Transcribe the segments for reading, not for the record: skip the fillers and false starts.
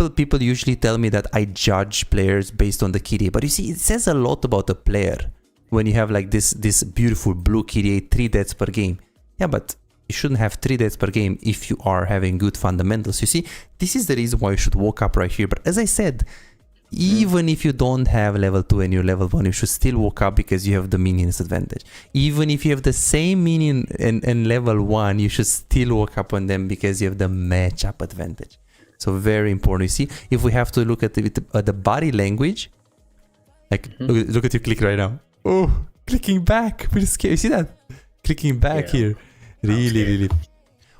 people usually tell me that I judge players based on the KDA, but you see, it says a lot about a player when you have like this beautiful blue KDA, 3 deaths per game. Yeah, but you shouldn't have 3 deaths per game if you are having good fundamentals. You see, this is the reason why you should walk up right here. But as I said, even if you don't have level 2 and you're level 1, you should still walk up because you have the minions advantage. Even if you have the same minion and level 1, you should still walk up on them because you have the matchup advantage. So very important. You see, if we have to look at the body language, like look at you click right now. Oh, clicking back. Pretty scary. You see that? Clicking back here. Really.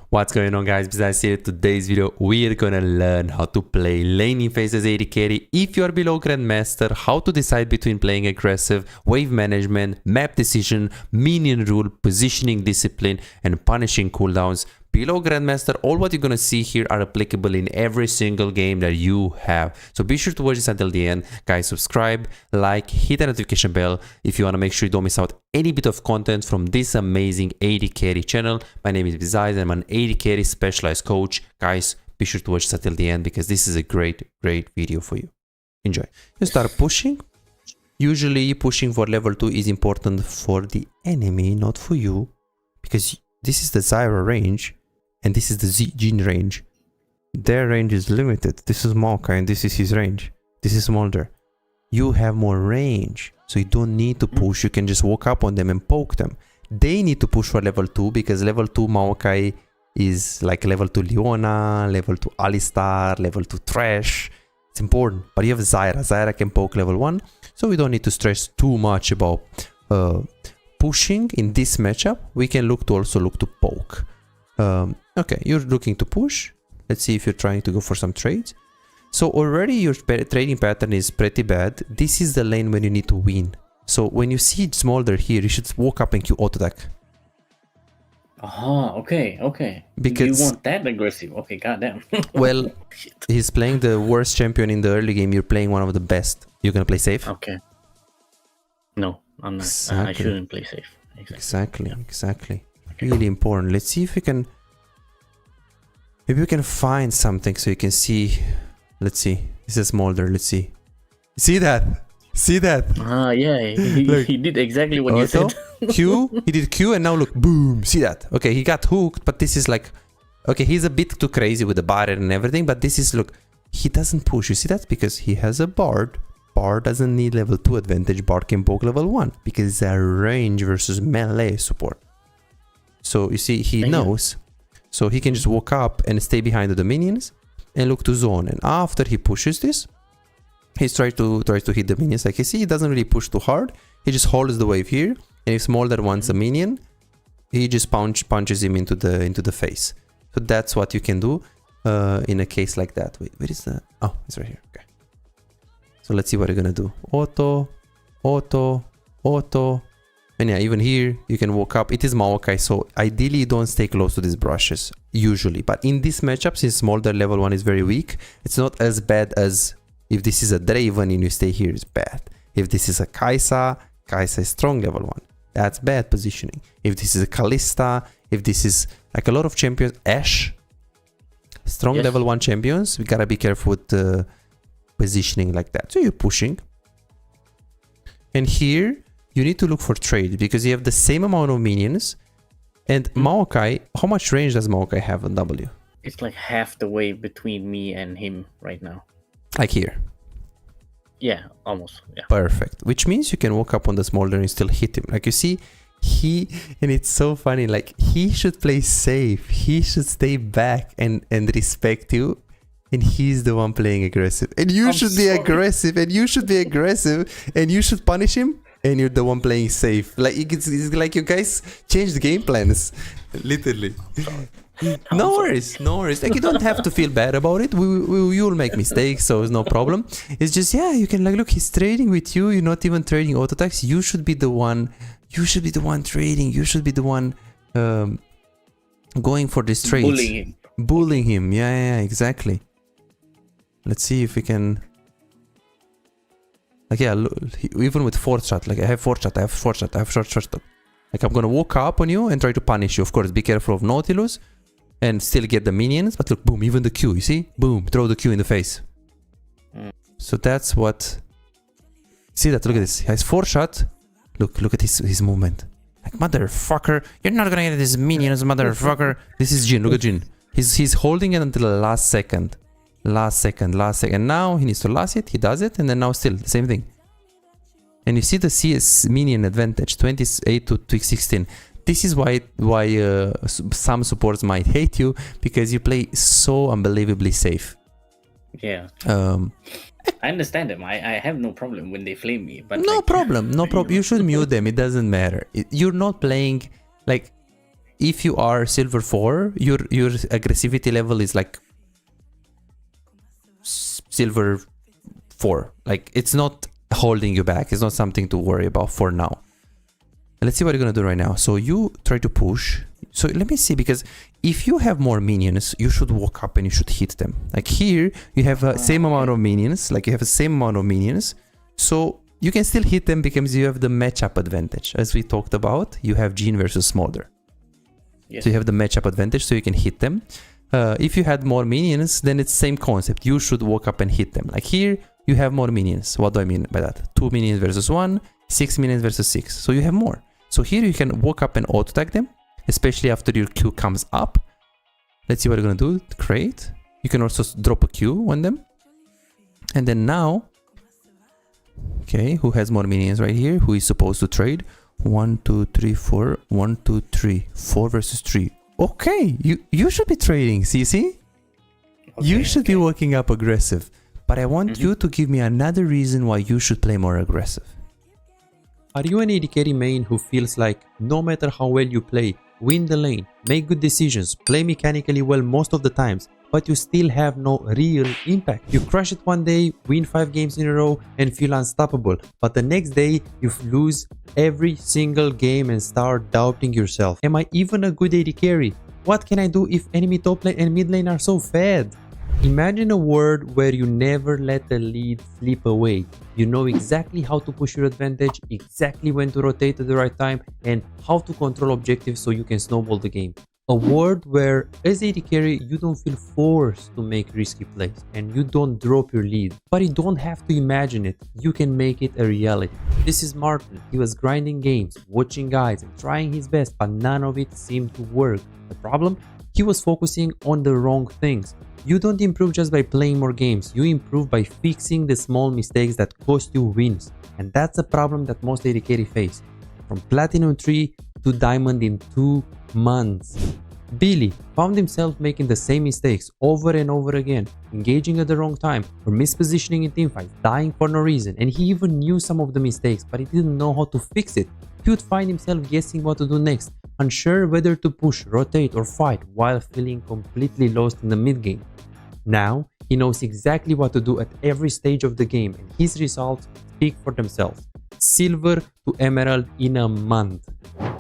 What's going on, guys? Besides here, today's video, we're gonna learn how to play laning phase as AD carry if you are below Grandmaster, how to decide between playing aggressive, wave management, map decision, minion rule, positioning discipline, and punishing cooldowns. Below Grandmaster, all what you're gonna see here are applicable in every single game that you have. So be sure to watch this until the end. Guys, subscribe, like, hit the notification bell if you wanna make sure you don't miss out any bit of content from this amazing AD carry channel. My name is Bizarre and I'm an AD carry specialized coach. Guys, be sure to watch this until the end because this is a great video for you. Enjoy. You start pushing. Usually pushing for level 2 is important for the enemy, not for you, because this is the Zyra range. And this is the Jhin range. Their range is limited. This is Maokai and this is his range. This is Smolder. You have more range, so you don't need to push. You can just walk up on them and poke them. They need to push for level 2 because level 2 Maokai is like level 2 Leona, level 2 Alistar, level 2 Thresh. It's important. But you have Zyra. Zyra can poke level 1, so we don't need to stress too much about pushing in this matchup. We can also look to poke. Okay, you're looking to push. Let's see if you're trying to go for some trades. So already your trading pattern is pretty bad. This is the lane when you need to win. So when you see Smolder here, you should walk up and Q auto attack. Okay. Because you want that aggressive? Okay, goddamn. Well, he's playing the worst champion in the early game. You're playing one of the best. You're gonna play safe? Okay. No, I'm not. Exactly. I shouldn't play safe. Exactly. Okay. Really important. Let's see if we can. Maybe we can find something so you can see. Let's see. This is Smolder. Let's see. See that? See that? Yeah. He did exactly what you said. Q. He did Q and now look. Boom. See that? Okay, he got hooked, but this is like. Okay, he's a bit too crazy with the barrier and everything, but this is, look. He doesn't push. You see that? Because he has a Bard. Bard doesn't need level 2 advantage. Bard can poke level 1 because it's a range versus melee support. So you see, he knows. So he can just walk up and stay behind the minions and look to zone. And after he pushes this, he's tries to hit the minions. Like you see, he doesn't really push too hard. He just holds the wave here. And if Smolder wants a minion, he just punches him into the face. So that's what you can do in a case like that. Wait, where is the? Oh, it's right here. Okay. So let's see what we're gonna do. Auto. And yeah, even here, you can walk up. It is Maokai, so ideally you don't stay close to these brushes, usually. But in this matchup, since Smolder level 1 is very weak, it's not as bad as if this is a Draven and you stay here, it's bad. If this is a Kai'Sa is strong level 1. That's bad positioning. If this is a Kalista, if this is like a lot of champions, Ashe, strong level 1 champions, we gotta be careful with positioning like that. So you're pushing. And here, you need to look for trade because you have the same amount of minions. And Maokai, how much range does Maokai have on W? It's like half the way between me and him right now. Like here? Yeah, almost. Yeah. Perfect. Which means you can walk up on the Smolder and still hit him. Like you see, and it's so funny, like he should play safe. He should stay back and respect you. And he's the one playing aggressive. And you should be aggressive. And you should be aggressive. And you should punish him. And you're the one playing safe. Like it's like you guys changed the game plans, literally. No worries. Like you don't have to feel bad about it. You'll make mistakes, so it's no problem. It's just, yeah, you can like, look, he's trading with you. You're not even trading auto attacks. You should be the one. You should be the one trading. You should be the one going for these trades. Bullying him. Yeah, exactly. Let's see if we can. Like, yeah, even with 4th shot, like I have 4th shot, I have short stop. Like I'm gonna walk up on you and try to punish you. Of course, be careful of Nautilus and still get the minions. But look, boom, even the Q, you see? Boom, throw the Q in the face. So that's what... See that? Look at this. He has 4 shot. Look at his movement. Like, motherfucker, you're not gonna get this minions, motherfucker. This is Jin. Look at Jin. He's holding it until the last second. Last second. Now he needs to last it. He does it, and then now still the same thing. And you see the CS minion advantage, 28 to 16. This is why some supports might hate you, because you play so unbelievably safe. Yeah. I understand them. I have no problem when they flame me. But no problem. You should mute them. It doesn't matter. You're not playing like, if you are silver 4, your aggressivity level is like silver 4. Like, it's not holding you back. It's not something to worry about for now. Let's see what you're gonna do right now. So you try to push. So let me see, because if you have more minions, you should walk up and you should hit them. Like here, you have the same amount of minions. So you can still hit them because you have the matchup advantage. As we talked about, you have Jin versus Smolder. Yes. So you have the matchup advantage, so you can hit them. If you had more minions, then it's same concept. You should walk up and hit them. Like here, you have more minions. What do I mean by that? 2 minions versus 1, 6 minions versus 6. So you have more. So here you can walk up and auto-tag them, especially after your Q comes up. Let's see what you're gonna do. Create. You can also drop a Q on them. And then now, okay, who has more minions right here? Who is supposed to trade? 1, 2, 3, 4. 1, 2, 3. 4 versus 3. Okay, you should be trading, CC. Okay, you should be working up aggressive. But I want you to give me another reason why you should play more aggressive. Are you an AD carry main who feels like no matter how well you play, win the lane, make good decisions, play mechanically well most of the times, but you still have no real impact? You crush it one day, win 5 games in a row and feel unstoppable, but the next day you lose every single game and start doubting yourself. Am I even a good AD carry? What can I do if enemy top lane and mid lane are so fed? Imagine a world where you never let the lead slip away. You know exactly how to push your advantage, exactly when to rotate at the right time, and how to control objectives so you can snowball the game. A world where, as AD carry, you don't feel forced to make risky plays and you don't drop your lead. But you don't have to imagine it, you can make it a reality. This is Martin. He was grinding games, watching guides and trying his best, but none of it seemed to work. The problem? He was focusing on the wrong things. You don't improve just by playing more games, you improve by fixing the small mistakes that cost you wins. And that's a problem that most AD carry face. From Platinum 3 to Diamond in 2 months. Billy found himself making the same mistakes over and over again, engaging at the wrong time or mispositioning in teamfights, dying for no reason, and he even knew some of the mistakes but he didn't know how to fix it. He would find himself guessing what to do next, unsure whether to push, rotate or fight while feeling completely lost in the mid game. Now he knows exactly what to do at every stage of the game and his results speak for themselves. Silver to Emerald in a month.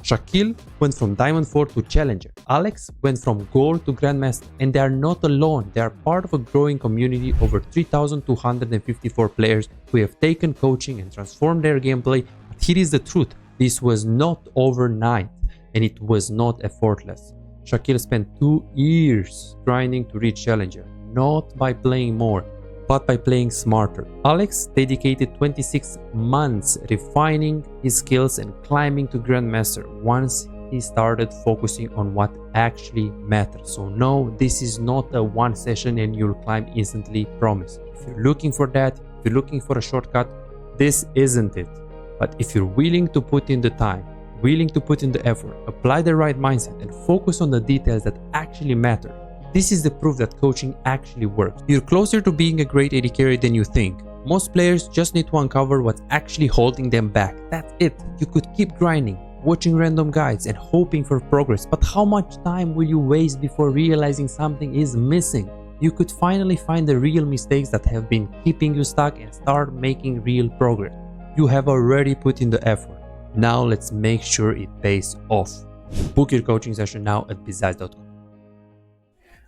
Shaquille went from Diamond 4 to Challenger. Alex went from Gold to Grandmaster, and they are not alone. They are part of a growing community over 3,254 players who have taken coaching and transformed their gameplay. But here is the truth. This was not overnight and it was not effortless. Shaquille spent 2 years grinding to reach Challenger, not by playing more, but by playing smarter. Alex dedicated 26 months refining his skills and climbing to Grandmaster once he started focusing on what actually matters. So no, this is not a one session and you'll climb instantly, promise. If you're looking for that, if you're looking for a shortcut, this isn't it. But if you're willing to put in the time, willing to put in the effort, apply the right mindset and focus on the details that actually matter, this is the proof that coaching actually works. You're closer to being a great AD carry than you think. Most players just need to uncover what's actually holding them back. That's it. You could keep grinding, watching random guides and hoping for progress, but how much time will you waste before realizing something is missing? You could finally find the real mistakes that have been keeping you stuck and start making real progress. You have already put in the effort. Now let's make sure it pays off. Book your coaching session now at bizaz.com.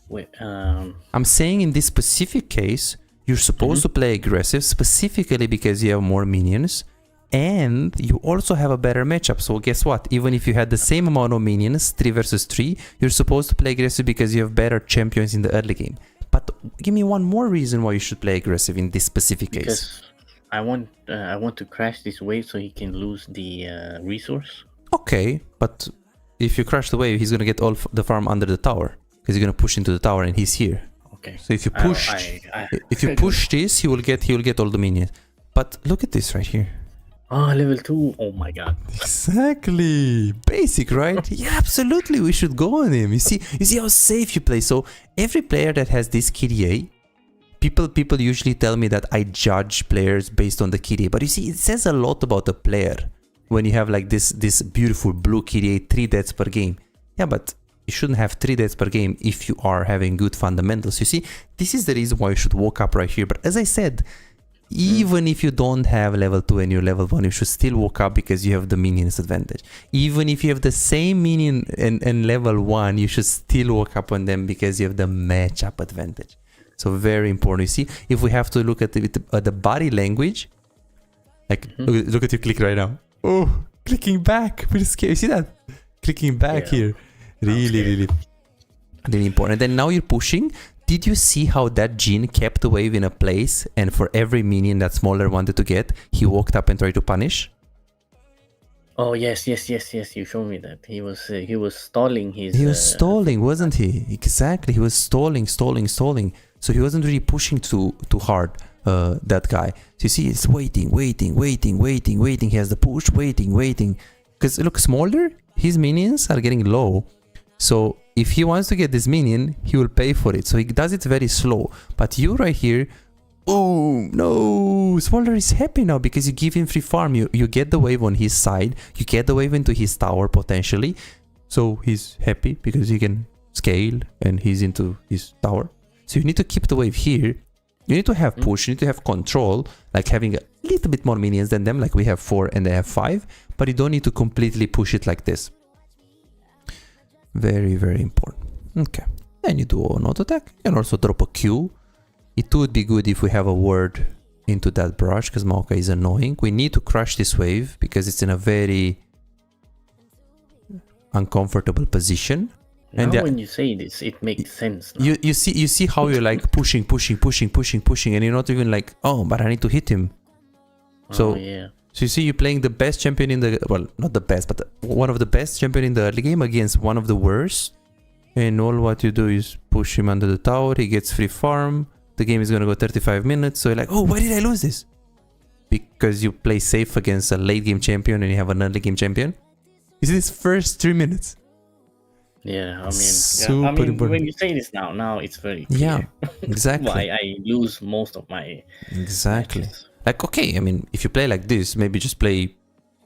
Wait, I'm saying in this specific case, you're supposed to play aggressive specifically because you have more minions and you also have a better matchup. So guess what? Even if you had the same amount of minions, 3 versus 3, you're supposed to play aggressive because you have better champions in the early game. But but give me one more reason why you should play aggressive in this specific case. Because I want to crash this wave so he can lose the resource. Okay, but if you crash the wave, he's gonna get all the farm under the tower because you're gonna push into the tower and he's here. Okay. So if you push, if you push this, he will get all the minions. But look at this right here. Oh, level 2. Oh my god. Exactly. Basic, right? Yeah, absolutely. We should go on him. You see how safe you play. So every player that has this KDA, people usually tell me that I judge players based on the KDA. But you see, it says a lot about the player when you have like this beautiful blue KDA, 3 deaths per game. Yeah, but you shouldn't have 3 deaths per game if you are having good fundamentals. You see, this is the reason why you should walk up right here. But as I said, even if you don't have level 2 and you're level 1, you should still walk up because you have the minions advantage. Even if you have the same minion and level 1, you should still walk up on them because you have the matchup advantage. So very important. You see, if we have to look at the body language, like look at you click right now. Oh, clicking back. Pretty scary. You see that? Clicking back here. Really important. And then now you're pushing. Did you see how that Jhin kept the wave in a place, and for every minion that Smaller wanted to get, he walked up and tried to punish? Oh yes. You showed me that he was stalling his. He was stalling, wasn't he? Exactly. He was stalling. So he wasn't really pushing too hard. That guy. So you see, it's waiting. He has the push, waiting. Because look, Smaller, his minions are getting low. So if he wants to get this minion, he will pay for it. So he does it very slow. But you right here, oh no, Smaller is happy now because you give him free farm. You get the wave on his side. You get the wave into his tower potentially. So he's happy because he can scale and he's into his tower. So you need to keep the wave here. You need to have push, you need to have control, like having a little bit more minions than them, like we have 4 and they have 5. But you don't need to completely push it like this. Very important. Okay, then you do an auto attack. You can also drop a Q. It would be good if we have a word into that brush because Maokai is annoying. We need to crush this wave because it's in a very uncomfortable position. Now and when you say this, it makes sense. Now. You see how you're like pushing, and you're not even like, oh, but I need to hit him. So yeah. So you see, you're playing the best champion in the, well, not the best, but one of the best champion in the early game against one of the worst. And all what you do is push him under the tower. He gets free farm. The game is going to go 35 minutes. So you're like, oh, why did I lose this? Because you play safe against a late game champion and you have an early game champion. You see this first 3 minutes. Yeah, I mean, when you say this now it's very clear. Yeah, exactly. Why I lose most of my matches. Like, okay, I mean, if you play like this, maybe just play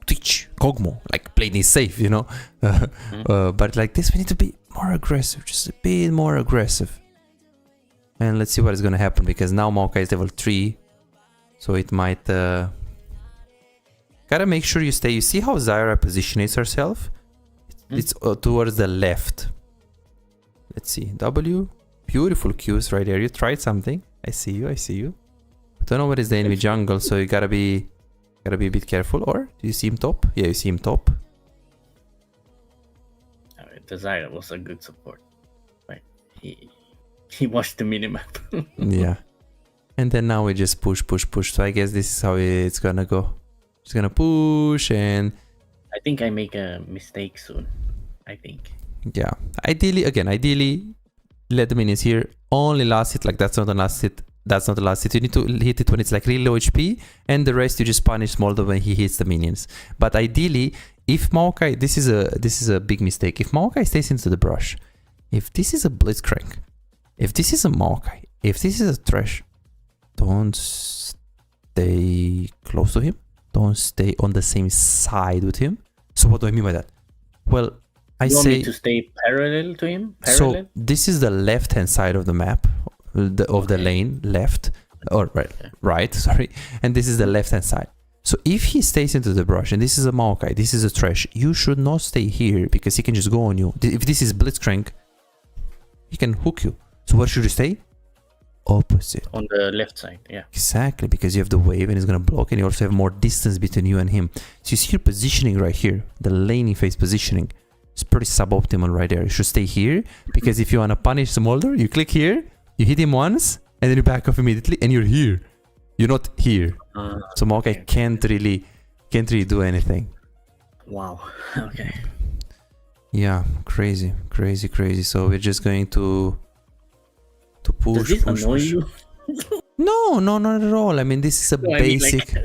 Twitch, Kog'Maw, like play this safe, you know? But like this, we need to be more aggressive, just a bit more aggressive. And let's see what is going to happen, because now Maokai is level 3. So it might... Gotta make sure you stay. You see how Zyra positions herself? It's towards the left. Let's see. W. Beautiful Qs right there. You tried something. I see you. I don't know what is the enemy jungle, so you gotta be a bit careful. Or do you see him top? Yeah, you see him top. The Zyra was a good support. Like he watched the minimap. Yeah. And then now we just push. So I guess this is how it's gonna go. Just gonna push, and I think I make a mistake soon. I think. Yeah. Ideally, let the minions here. Only last hit. Like that's not the last hit. That's not the last hit. You need to hit it when it's like really low HP, and the rest you just punish Smolder when he hits the minions. But ideally, if Maokai, this is a big mistake. If Maokai stays into the brush, if this is a Blitzcrank, if this is a Maokai, if this is a Thresh, don't stay close to him. Don't stay on the same side with him. So what do I mean by that? Well, I say... You want me to stay parallel to him? Parallel? So this is the left-hand side of the map, of the lane, left, or right, sorry. And this is the left-hand side. So if he stays into the brush, and this is a Maokai, this is a Thresh, you should not stay here, because he can just go on you. If this is Blitzcrank, he can hook you. So where should you stay? Opposite. On the left side, yeah. Exactly, because you have the wave and it's going to block, and you also have more distance between you and him. So you see your positioning right here, the laning phase positioning. It's pretty suboptimal right there. You should stay here, because if you want to punish Smolder, you click here, You hit him once, and then you back off immediately, and you're here. You're not here. So Maokai can't really do anything. Wow. Okay. Yeah, crazy. So we're just going to push. Does this annoy you? No, not at all. I mean, this is a basic.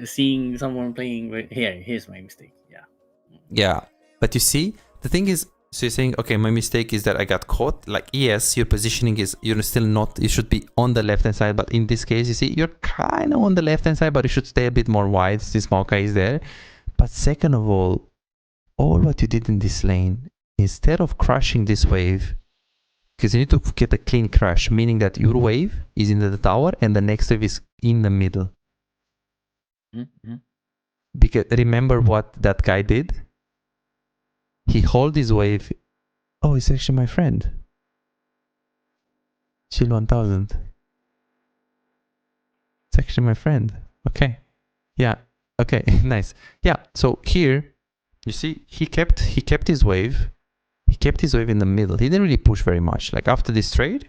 Seeing someone playing. Here's my mistake. Yeah, but you see, the thing is, so you're saying, okay, my mistake is that I got caught. Like, yes, your positioning is, you're still not, you should be on the left hand side, but in this case, you see, you're kind of on the left hand side, but you should stay a bit more wide since Maokai is there. But second of all what you did in this lane, instead of crushing this wave, because you need to get a clean crush, meaning that your wave is in the tower and the next wave is in the middle. Mm-hmm. Because remember what that guy did? He hold his wave. Oh, it's actually my friend. Chill 1000. It's actually my friend. Okay. Yeah. Okay. Nice. Yeah. So here, you see, he kept his wave. He kept his wave in the middle. He didn't really push very much. Like after this trade,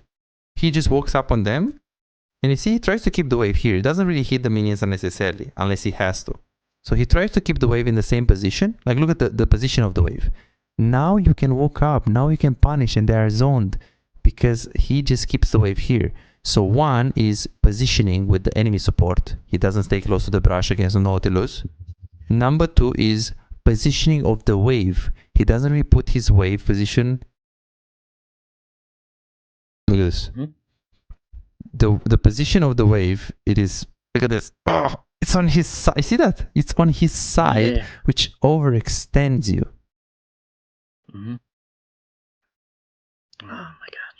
he just walks up on them, and you see, he tries to keep the wave here. He doesn't really hit the minions unnecessarily, unless he has to. So he tries to keep the wave in the same position. Like look at the position of the wave. Now you can walk up. Now you can punish, and they are zoned because he just keeps the wave here. So one is positioning with the enemy support. He doesn't stay close to the brush against the Nautilus. Number two is positioning of the wave. He doesn't really put his wave position. Look at this. Mm-hmm. The position of the wave, it is, look at this. Oh, it's on his side. See that? It's on his side, which overextends you. Mm-hmm. Oh my god,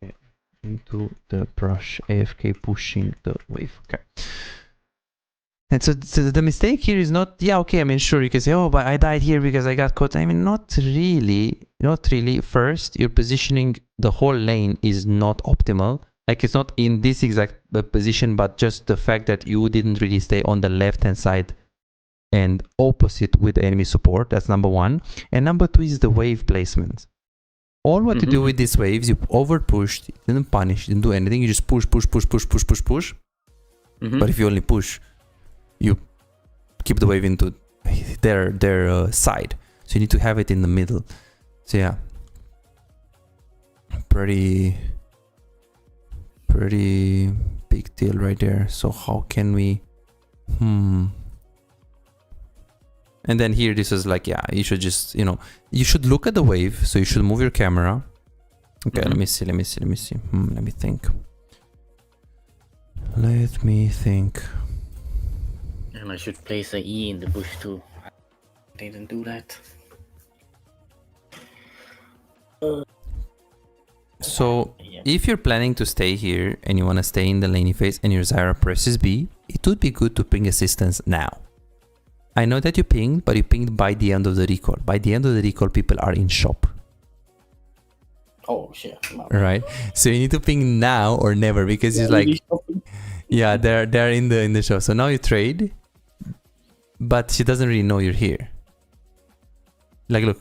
okay. Into the brush, AFK pushing the wave. Okay. And so the mistake here is not, yeah, okay, I mean, sure, you can say, oh, but I died here because I got caught. I mean, not really. First, your positioning, the whole lane is not optimal. Like, it's not in this exact position, but just the fact that you didn't really stay on the left-hand side and opposite with enemy support. That's number one. And number two is the wave placement. All what you do with these waves, you over-pushed, you didn't punish, you didn't do anything. You just push. Mm-hmm. But if you only push, you keep the wave into their side. So you need to have it in the middle. So yeah, pretty big deal right there. So how can we and then here this is like, yeah, you should just, you should look at the wave. So you should move your camera. Okay, let me see. Let me think. And I should place an E in the bush too. I didn't do that. So if you're planning to stay here and you want to stay in the laney phase and your Zyra presses B, it would be good to ping assistance now. I know that you pinged, but you pinged by the end of the recall. By the end of the recall, people are in shop. Oh shit. Right? So you need to ping now or never, because it's like, yeah, they're in the shop. So now you trade, but she doesn't really know you're here. Like, look,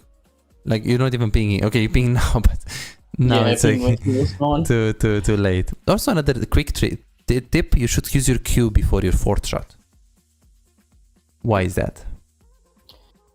like you're not even pinging. Okay, you ping now, but now it's like too late. Also, another quick tip: you should use your Q before your fourth shot. Why is that?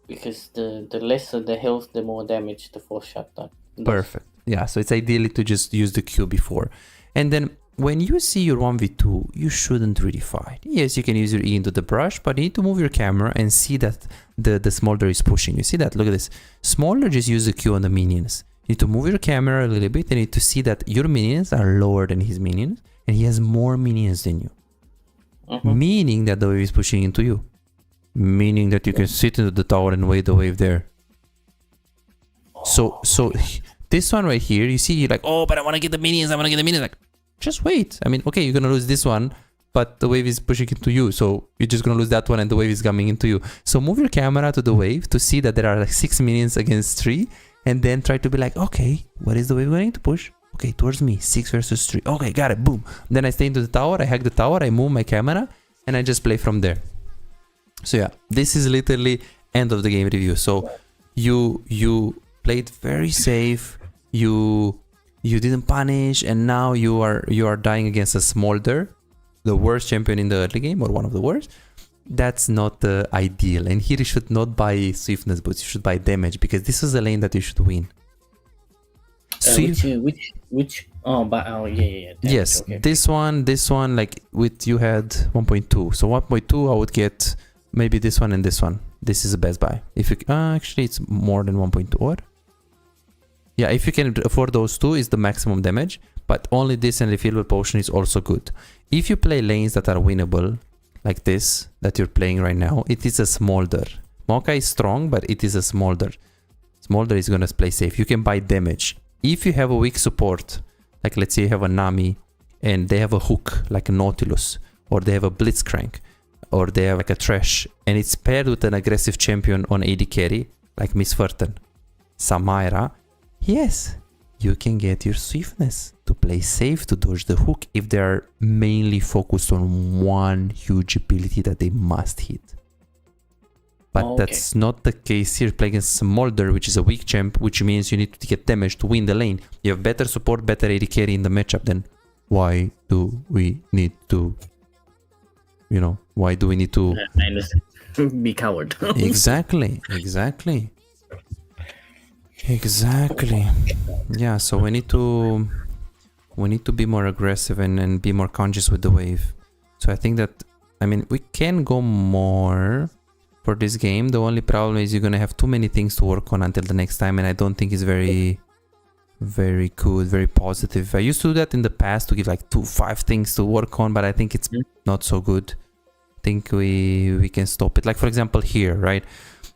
Because the lesser the health, the more damage the fourth shot does. Perfect. Yeah, so it's ideally to just use the Q before. And then when you see your 1v2, you shouldn't really fight. Yes, you can use your E into the brush, but you need to move your camera and see that the Smolder is pushing. You see that? Look at this. Smolder just use the Q on the minions. You need to move your camera a little bit and you need to see that your minions are lower than his minions and he has more minions than you. Meaning that the wave is pushing into you. Meaning that you can sit into the tower and wait the wave there. So this one right here, you see, you're like, oh, but I want to get the minions, like, just wait. I mean, okay, you're gonna lose this one, but the wave is pushing into you, so you're just gonna lose that one and the wave is coming into you. So move your camera to the wave to see that there are like 6 minions against 3, and then try to be like, okay, what is the wave going to push? Okay, towards me, 6 versus 3. Okay, got it, boom. Then I stay into the tower, I hack the tower, I move my camera, and I just play from there. So yeah, this is literally end of the game review. So you played very safe. You didn't punish, and now you are dying against a Smolder, the worst champion in the early game, or one of the worst. That's not ideal. And here you should not buy swiftness boots. You should buy damage, because this is the lane that you should win. Which? Yeah. Yes, okay. this one, like with you had 1.2. So 1.2, I would get maybe this one and this one. This is the best buy. If you actually, it's more than 1.2. Or yeah, if you can afford those two, is the maximum damage. But only this and refillable potion is also good. If you play lanes that are winnable, like this that you're playing right now, it is a Smolder. Maokai is strong, but it is a Smolder. Smolder is gonna play safe. You can buy damage. If you have a weak support, like let's say you have a Nami and they have a hook like a Nautilus, or they have a Blitzcrank, or they have like a Trash, and it's paired with an aggressive champion on AD carry like Miss Furton, Samira, yes, you can get your swiftness to play safe, to dodge the hook if they are mainly focused on one huge ability that they must hit. But that's not the case here. Playing against Smolder, which is a weak champ, which means you need to get damage to win the lane. You have better support, better AD carry in the matchup, then why do we need to, why do we need to... I understand. Be coward. Exactly. Yeah, so we need to be more aggressive and be more conscious with the wave. So I think that, we can go more for this game. The only problem is you're gonna have too many things to work on until the next time, and I don't think it's very good, very positive. I used to do that in the past, to give like 5 things to work on, but I think it's not so good. I think we can stop it. Like for example here, right?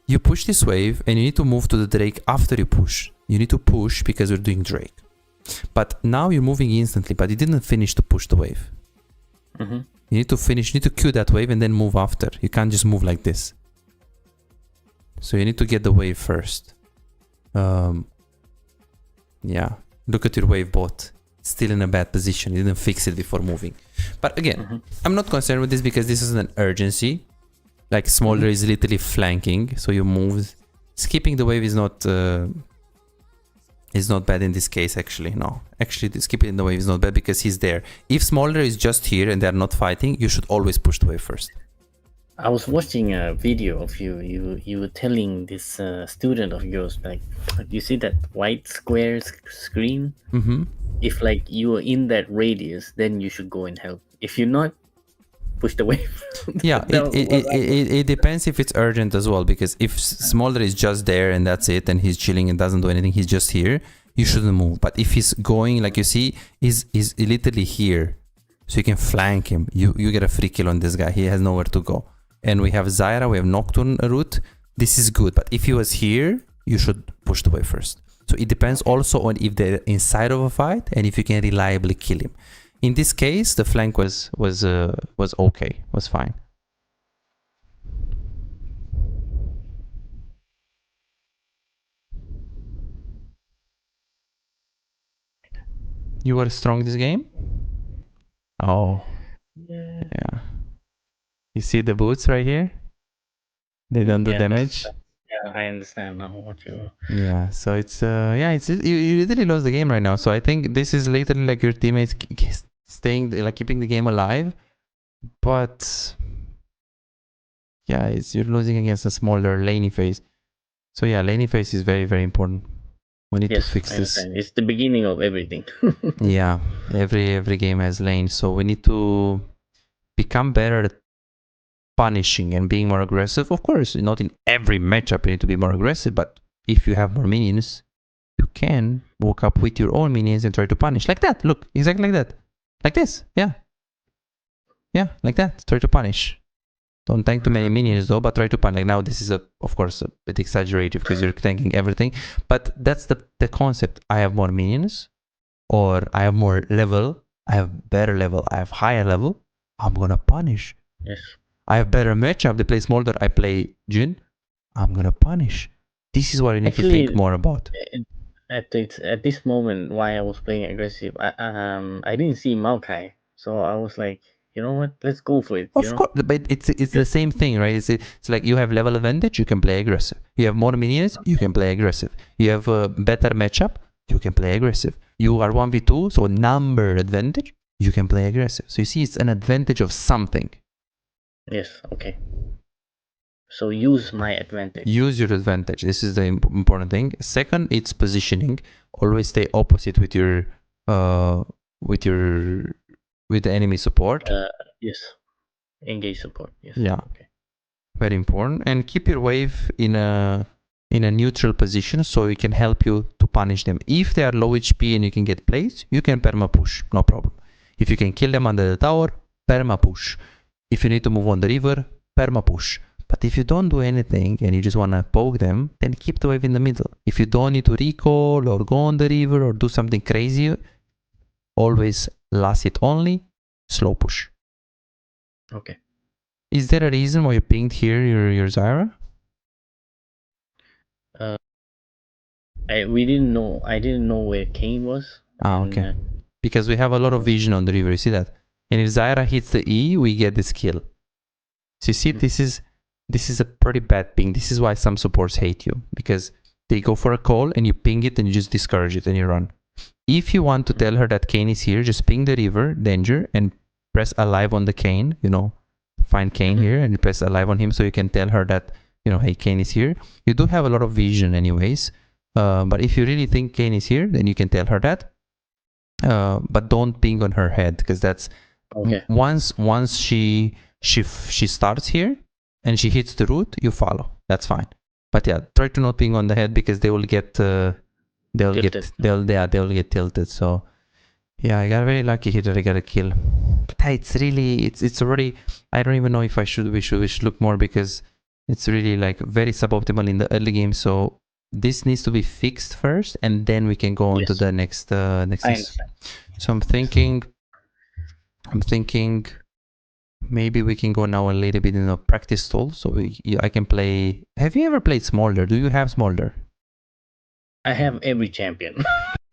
You push this wave and you need to move to the Drake after you push. You need to push because we're doing Drake. But now you're moving instantly, but you didn't finish to push the wave. You need to finish, you need to queue that wave and then move after. You can't just move like this. So you need to get the wave first. Yeah, look at your wave bot. Still in a bad position. You didn't fix it before moving. But again, I'm not concerned with this because this is an urgency. Like Smolder is literally flanking, so you move. Skipping the wave is not bad in this case. Actually, no. Actually, skipping the wave is not bad because he's there. If Smolder is just here and they're not fighting, you should always push the wave first. I was watching a video of you. You were telling this student of yours, like, you see that white square screen? If like you are in that radius, then you should go and help. If you're not, push the wave. Yeah, it depends if it's urgent as well, because if Smolder is just there and that's it, and he's chilling and doesn't do anything, he's just here, you shouldn't move. But if he's going, like you see, he's literally here, so you can flank him. You get a free kill on this guy. He has nowhere to go. And we have Zyra, we have Nocturne route. This is good, but if he was here, you should push the wave first. So it depends also on if they're inside of a fight and if you can reliably kill him. In this case, the flank was okay, was fine. You were strong this game? Oh. Yeah. You see the boots right here? They don't do damage. Yeah, I understand now what you... Yeah, so it's you literally lost the game right now. So I think this is literally like your teammates staying, like keeping the game alive. But yeah, you're losing against a smaller laney phase. So yeah, laney phase is very, very important. We need to fix this. It's the beginning of everything. Yeah, every game has lane, so we need to become better at punishing and being more aggressive. Of course, not in every matchup you need to be more aggressive, but if you have more minions, you can walk up with your own minions and try to punish. Like that, look, exactly like that. Like this, yeah. Yeah, like that, try to punish. Don't tank too many minions though, but try to punish. Like now this is, of course, a bit exaggerated because you're tanking everything, but that's the concept. I have more minions, or I have more level, I have better level, I have higher level, I'm gonna punish. Yes. I have better matchup. They play Smolder, I play Jhin. I'm gonna punish. This is what you need to think more about. At this moment, why I was playing aggressive, I didn't see Maokai, so I was like, you know what? Let's go for it. Of course, but it's the same thing, right? It's like you have level advantage, you can play aggressive. You have more minions, you can play aggressive. You have a better matchup, you can play aggressive. You are 1v2, so number advantage, you can play aggressive. So you see, it's an advantage of something. Yes. Okay. So use my advantage. Use your advantage. This is the important thing. Second, it's positioning. Always stay opposite with your with the enemy support. Yes. Engage support. Yes. Yeah. Okay. Very important. And keep your wave in a neutral position so it can help you to punish them. If they are low HP and you can get plays, you can perma push, no problem. If you can kill them under the tower, perma push. If you need to move on the river, perma push. But if you don't do anything and you just want to poke them, then keep the wave in the middle. If you don't need to recall or go on the river or do something crazy, always last hit only, slow push. Okay. Is there a reason why you pinged here your Zyra? We didn't know. I didn't know where Kane was. Okay. Because we have a lot of vision on the river. You see that? And if Zyra hits the E, we get this kill. So you see, this is a pretty bad ping. This is why some supports hate you, because they go for a call and you ping it and you just discourage it and you run. If you want to tell her that Kane is here, just ping the river danger and press alive on the Kane. You know, find Kane here and press alive on him so you can tell her that, you know, hey, Kane is here. You do have a lot of vision anyways. But if you really think Kane is here, then you can tell her that. But don't ping on her head, because that's once she starts here and she hits the root, you follow. That's fine. But yeah, try to not ping on the head, because they will get they'll get tilted. So yeah, I got very lucky here that I got a kill. But it's really it's already, I don't even know if we should look more, because it's really like very suboptimal in the early game. So this needs to be fixed first, and then we can go on to the next next. So I'm thinking maybe we can go now a little bit in a practice tool, so I can play. Have you ever played Smolder? Do you have Smolder? I have every champion.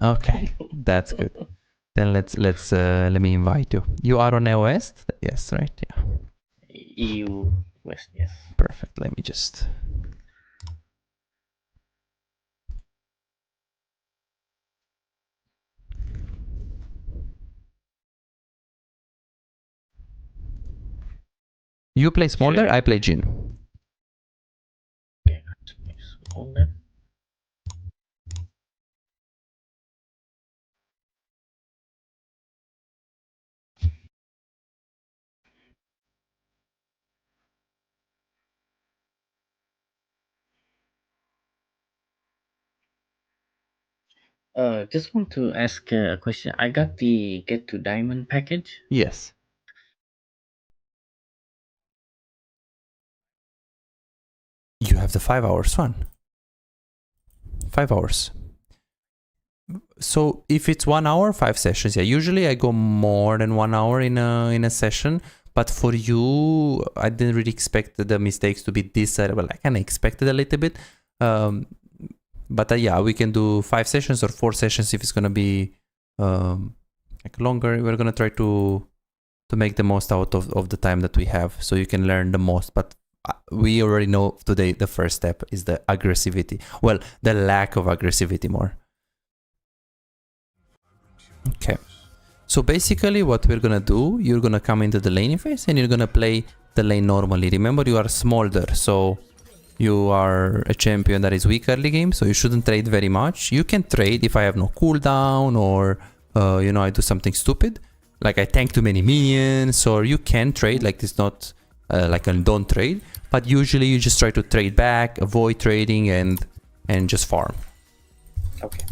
Okay, that's good. Then let me invite you. You are on EU West? Yes, right? Yeah. EU West, yes. Perfect. Let me just. You play Smolder, I play Jin. Okay, Smolder. Just want to ask a question. I got the Get to Diamond package. Yes. You have the 5 hours one. 5 hours. So if it's 1 hour, 5 sessions. Yeah, usually I go more than 1 hour in a session. But for you, I didn't really expect the mistakes to be this. Well, I kind of expected a little bit. But yeah, we can do 5 sessions or 4 sessions if it's gonna be like longer. We're gonna try to make the most out of the time that we have, so you can learn the most. But we already know today the first step is the aggressivity. Well, the lack of aggressivity more. Okay. So basically what we're gonna do, you're gonna come into the laning phase and you're gonna play the lane normally. Remember, you are Smolder, so you are a champion that is weak early game, so you shouldn't trade very much. You can trade if I have no cooldown, or you know, I do something stupid, like I tank too many minions, or you can trade, like it's not like a don't trade, but usually you just try to trade back, avoid trading, and just farm. Okay.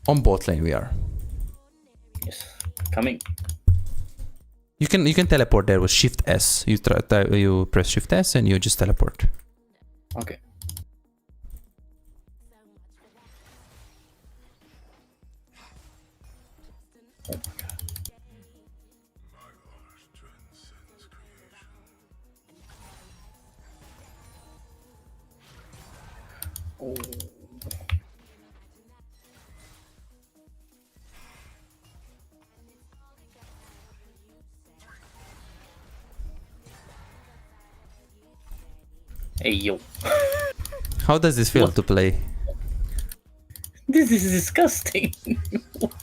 On bot lane we are. Yes. Coming. You can teleport there with Shift S. You press Shift S and you just teleport. Okay. Oh. Hey yo. How does this feel What? to play? This is disgusting.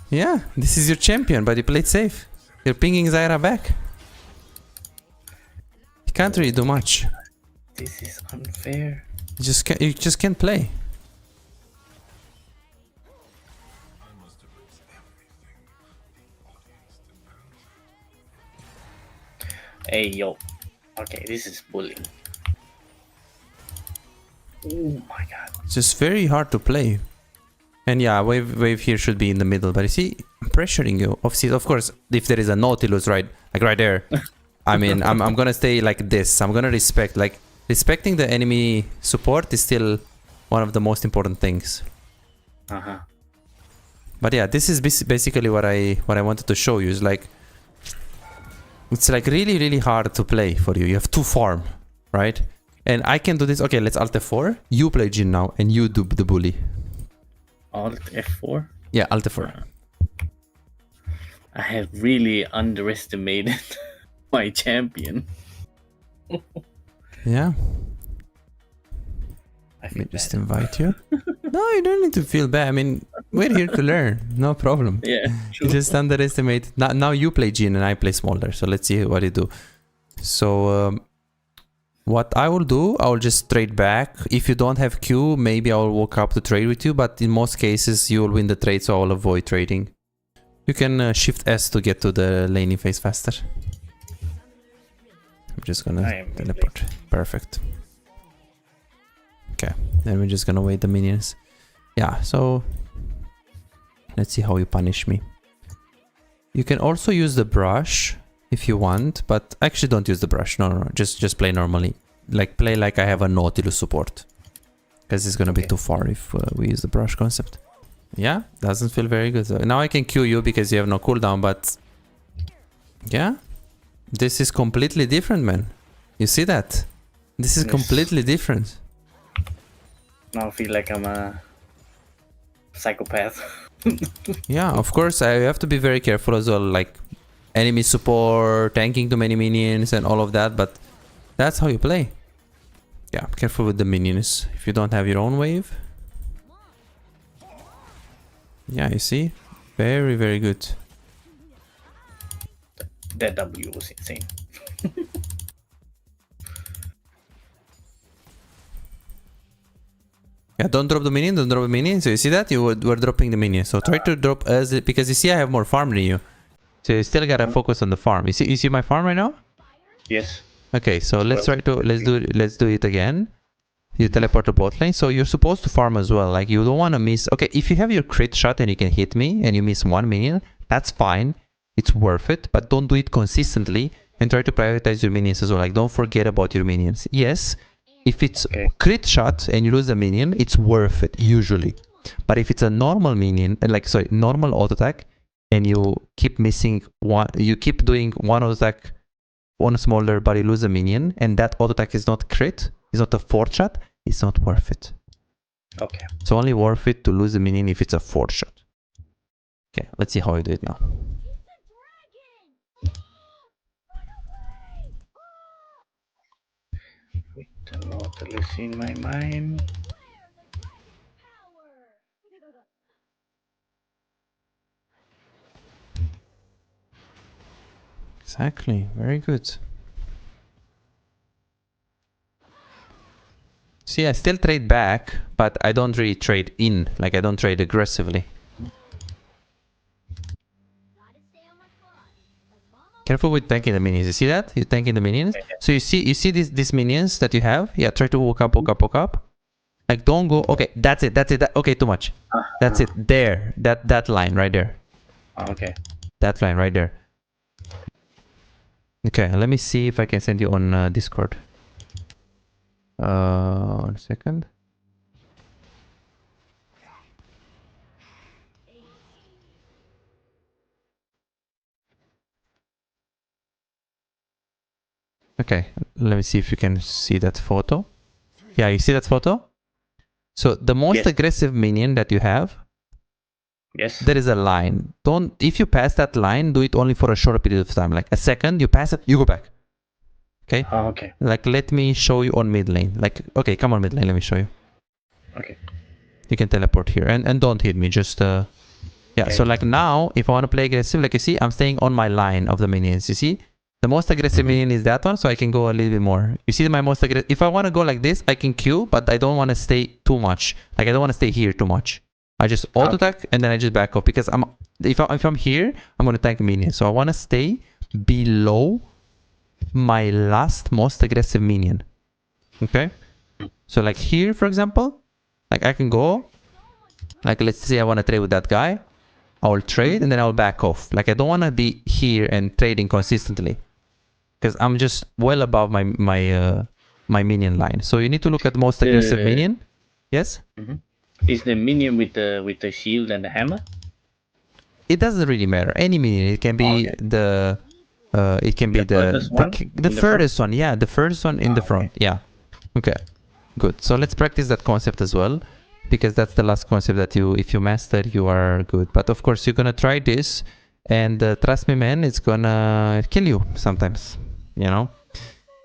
Yeah, this is your champion, but you played safe. You're pinging Zyra back. You can't really do much. This is unfair. You just can't play. Hey yo. Okay, this is bullying. Oh my god. It's just very hard to play. And yeah, wave here should be in the middle, but you see, I'm pressuring you. Obviously, of course, if there is a Nautilus like right there, I mean, I'm gonna stay like this. I'm gonna respecting the enemy support is still one of the most important things. Uh-huh. But yeah, this is basically what I wanted to show you. Is like, it's like really hard to play for you. You have to farm, right? And I can do this. Okay, let's Alt F4. You play Jhin now, and you do the bully. Alt F4? Yeah, Alt F4. I have really underestimated my champion. Yeah. I Let me feel just bad. invite you. No, you don't need to feel bad. I mean, we're here to learn. No problem. Yeah, You just underestimate. Now you play Jhin and I play Smolder. So let's see what you do. So what I will do, I will just trade back. If you don't have Q, maybe I will walk up to trade with you. But in most cases, you will win the trade, so I will avoid trading. You can shift S to get to the laning phase faster. I'm just gonna teleport. Perfect. Okay, then we're just gonna wait the minions. Yeah, so let's see how you punish me. You can also use the brush if you want, but actually don't use the brush. No. Just play normally. Like play like I have a Nautilus support, because it's gonna be too far if we use the brush concept. Yeah, doesn't feel very good. So now I can Q you because you have no cooldown, but yeah, this is completely different, man. You see that? This is completely different. Now I feel like I'm a psychopath. Yeah, of course, I have to be very careful as well, like enemy support, tanking too many minions and all of that, but that's how you play. Yeah, careful with the minions if you don't have your own wave. Yeah, you see? Very good. That W was insane. Yeah, don't drop the minion, don't drop the minion. So you see that? You were dropping the minion. So try to drop as, because you see I have more farm than you. So you still gotta focus on the farm. You see my farm right now? Yes. Okay, so let's do it again. You teleport to bot lane, so you're supposed to farm as well. Like you don't want to miss. Okay, if you have your crit shot and you can hit me and you miss one minion, that's fine. It's worth it, but don't do it consistently and try to prioritize your minions as well. Like don't forget about your minions. Yes, if it's crit shot and you lose a minion, it's worth it usually. But if it's a normal minion, normal auto attack, and you keep missing one, you keep doing one auto attack on a Smolder, but you lose a minion, and that auto attack is not crit, is not a 4th shot, it's not worth it. Okay. It's only worth it to lose a minion if it's a 4th shot. Okay, let's see how you do it now. With the Nautilus in my mind. Exactly, very good. See, I still trade back, but I don't really trade in. Like, I don't trade aggressively. Careful with tanking the minions. You see that? You're tanking the minions. So you see these minions that you have? Yeah, try to walk up. Like, don't go. Okay, that's it. Okay, too much. That's it. There. That line right there. Okay. That line right there. Okay, let me see if I can send you on Discord. 1 second. Okay, let me see if you can see that photo. Yeah, you see that photo? So the most aggressive minion that you have, there is a line. If you pass that line, do it only for a short period of time. Like a second, you pass it, you go back. Okay. Oh, okay. Like, let me show you on mid lane. Like, okay, come on mid lane. Let me show you. Okay. You can teleport here and don't hit me. Just yeah. So like now, if I want to play aggressive, like you see, I'm staying on my line of the minions. You see, the most aggressive minion is that one, so I can go a little bit more. You see, my most aggressive. If I want to go like this, I can Q, but I don't want to stay too much. Like I don't want to stay here too much. I just auto attack and then I just back off because if I'm here, I'm gonna tank minion. So I want to stay below my last most aggressive minion. Okay. So like here, for example, like I can go. Like let's say I want to trade with that guy. I'll trade and then I'll back off. Like I don't want to be here and trading consistently because I'm just well above my minion line. So you need to look at the most aggressive minion. Yes. Is the minion with the shield and the hammer? It doesn't really matter. Any minion. It can be the furthest one. Yeah, the furthest one in the front. Okay. Yeah. Okay. Good. So let's practice that concept as well, because that's the last concept that if you master, you are good. But of course, you're gonna try this, and trust me, man, it's gonna kill you sometimes. You know.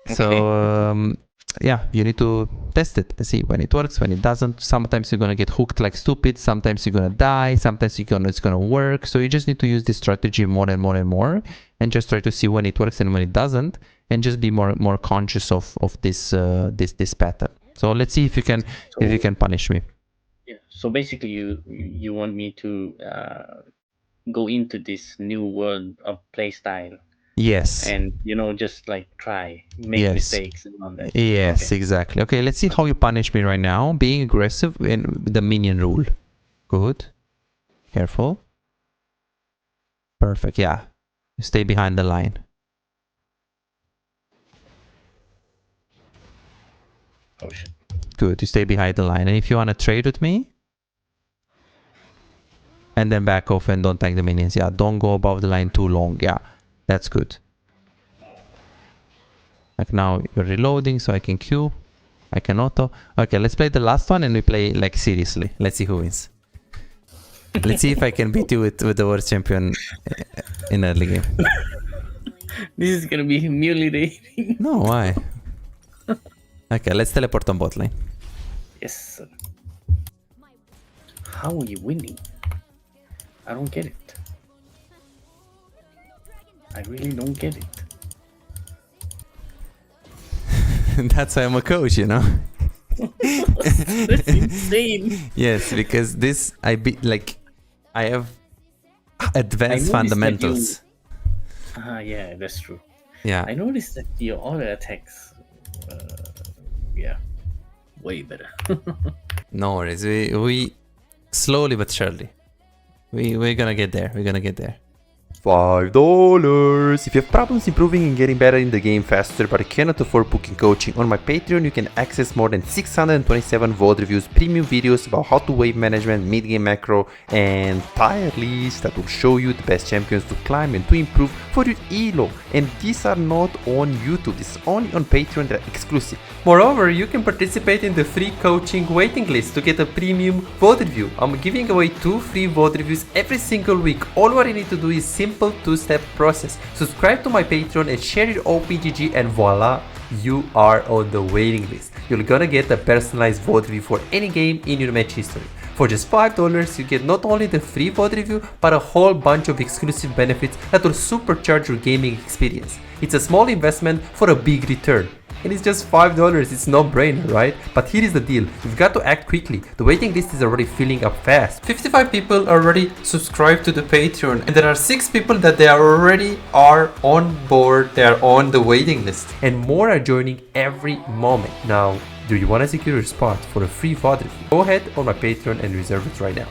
Okay. So yeah, you need to test it. Let's see when it works, when it doesn't. Sometimes you're gonna get hooked like stupid. Sometimes you're gonna die. Sometimes it's gonna work. So you just need to use this strategy more and more and more, and just try to see when it works and when it doesn't, and just be more conscious of this this pattern. So let's see if you can punish me. Yeah. So basically, you want me to go into this new world of playstyle. Yes. And just like make mistakes and all that. Yes, Okay. exactly. Okay, let's see how you punish me right now. Being aggressive in the minion rule. Good. Careful. Perfect. Yeah. Stay behind the line. Oh shit. Good. You stay behind the line. And if you want to trade with me, and then back off and don't tank the minions. Yeah, don't go above the line too long. Yeah, that's good. Like now you're reloading, so I can Q. I can auto. Okay, let's play the last one and we play like seriously. Let's see who wins. Let's see if I can beat you with the world champion in early game. This is gonna be humiliating. No, why? Okay, let's teleport on bot lane. Yes. How are you winning? I don't get it. I really don't get it. That's why I'm a coach, you know. That's insane. Yes, because I have advanced fundamentals. Yeah, that's true. Yeah. I noticed that your auto attacks, yeah, way better. No worries. We slowly but surely. We're gonna get there. We're gonna get there. $5. If you have problems improving and getting better in the game faster but cannot afford booking coaching, on my Patreon you can access more than 627 VOD reviews, premium videos about how to wave management, mid-game macro, and tier lists that will show you the best champions to climb and to improve for your elo. And these are not on YouTube, this is only on Patreon, they're exclusive. Moreover, you can participate in the free coaching waiting list to get a premium VOD review. I'm giving away 2 free VOD reviews every single week. All what you need to do is simple 2-step process. Subscribe to my Patreon and share your OPGG and voila, you are on the waiting list. You're gonna get a personalized VOD review for any game in your match history. For just $5, you get not only the free VOD review, but a whole bunch of exclusive benefits that will supercharge your gaming experience. It's a small investment for a big return. And it's just $5, it's no brainer, right? But here is the deal, you've got to act quickly. The waiting list is already filling up fast. 55 people already subscribed to the Patreon, and there are 6 people that they already are on board, they are on the waiting list. And more are joining every moment. Now, do you want to secure your spot for a free VOD review? Go ahead on my Patreon and reserve it right now.